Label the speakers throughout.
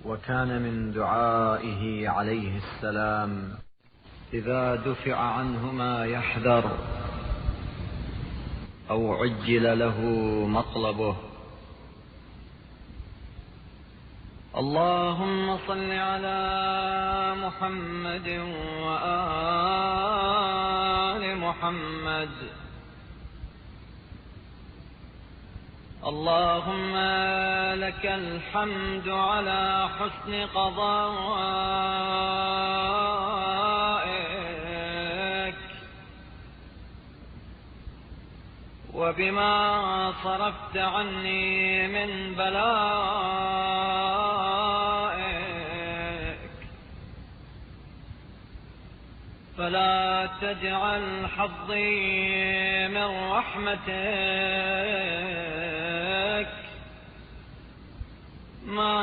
Speaker 1: وكان من دعائه عليه السلام إذا دفع عنه ما يحذر أو عجل له مطلبه: اللهم صل على محمد وآل محمد. اللهم لك الحمد على حسن قضائك وبما صرفت عني من بلائك، فلا تجعل حظي من رحمتك ما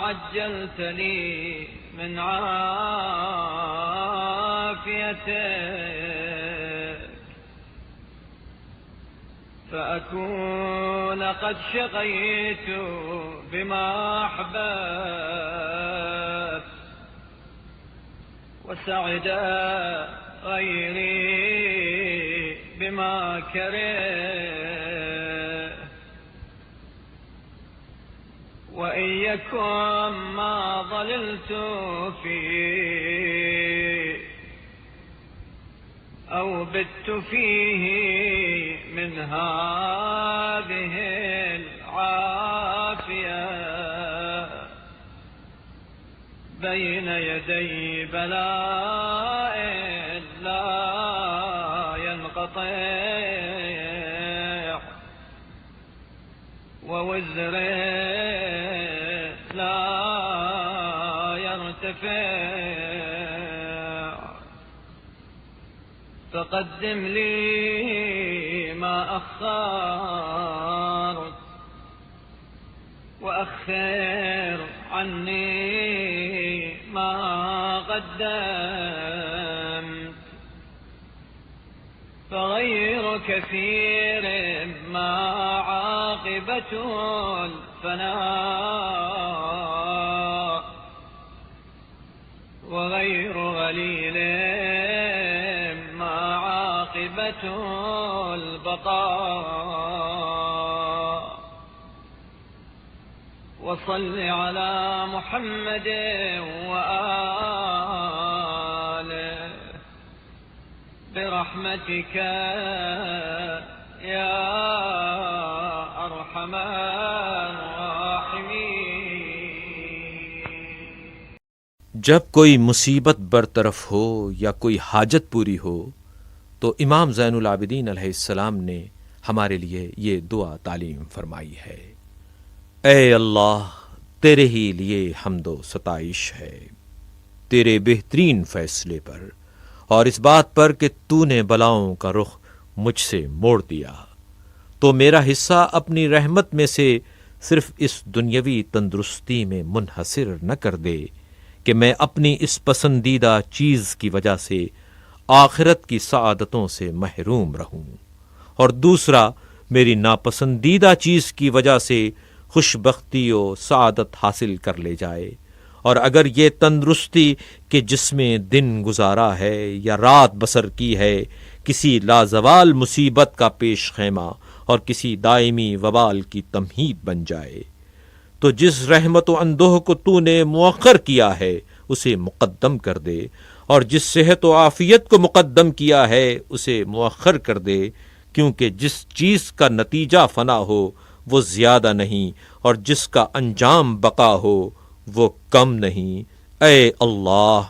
Speaker 1: عجلت لي من عافيتك، فأكون قد شقيت بما أحببت وسعد غيري بما كره. وإن يكن ما ضللت فيه أو بت فيه من هذه العافية بين يدي بلاء لا ينقطع ووزر لا يرتفع، فقدم لي ما أخرت وأخر عني ما قدمت، فغير كثير ما عاقبة الفناء وغير غليل ما عاقبة البقاء. وصل على محمد وآله برحمتك يا أرحم الراحمين।
Speaker 2: जब कोई मुसीबत बरतरफ हो या कोई हाजत पूरी हो तो इमाम ज़ैनुल आबिदीन अलैहिस्सलाम ने हमारे लिए ये दुआ तालीम फरमाई है: ऐ अल्लाह, तेरे ही लिए हम्दो सताइश है तेरे बेहतरीन फैसले पर और इस बात पर कि तूने बलाओं का रुख मुझसे मोड़ दिया, तो मेरा हिस्सा अपनी रहमत में से सिर्फ इस दुनियावी तंदुरुस्ती में मुनहसिर न कर दे कि मैं अपनी इस पसंदीदा चीज़ की वजह से आखिरत की सआदतों से महरूम रहूं, और दूसरा मेरी नापसंदीदा चीज़ की वजह से खुशबख्ती और सआदत हासिल कर ले जाए। और अगर ये तंदुरुस्ती कि जिसमें दिन गुजारा है या रात बसर की है किसी लाजवाल मुसीबत का पेश खैमा और किसी दायमी वबाल की तमहीद बन जाए, तो जिस रहमत व अंदोह को तूने मुअख्खर किया है उसे मुक़द्दम कर दे, और जिस सेहत व आफ़ियत को मुक़द्दम किया है उसे मुअख्खर कर दे, क्योंकि जिस चीज़ का नतीजा फ़ना हो वो ज़्यादा नहीं और जिसका अंजाम बका हो वो कम नहीं। ऐ अल्लाह,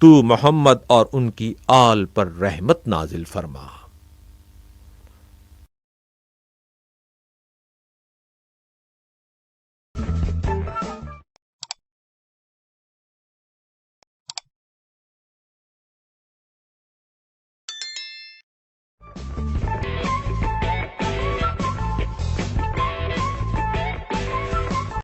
Speaker 2: तू मोहम्मद और उनकी आल पर रहमत नाजिल फरमा।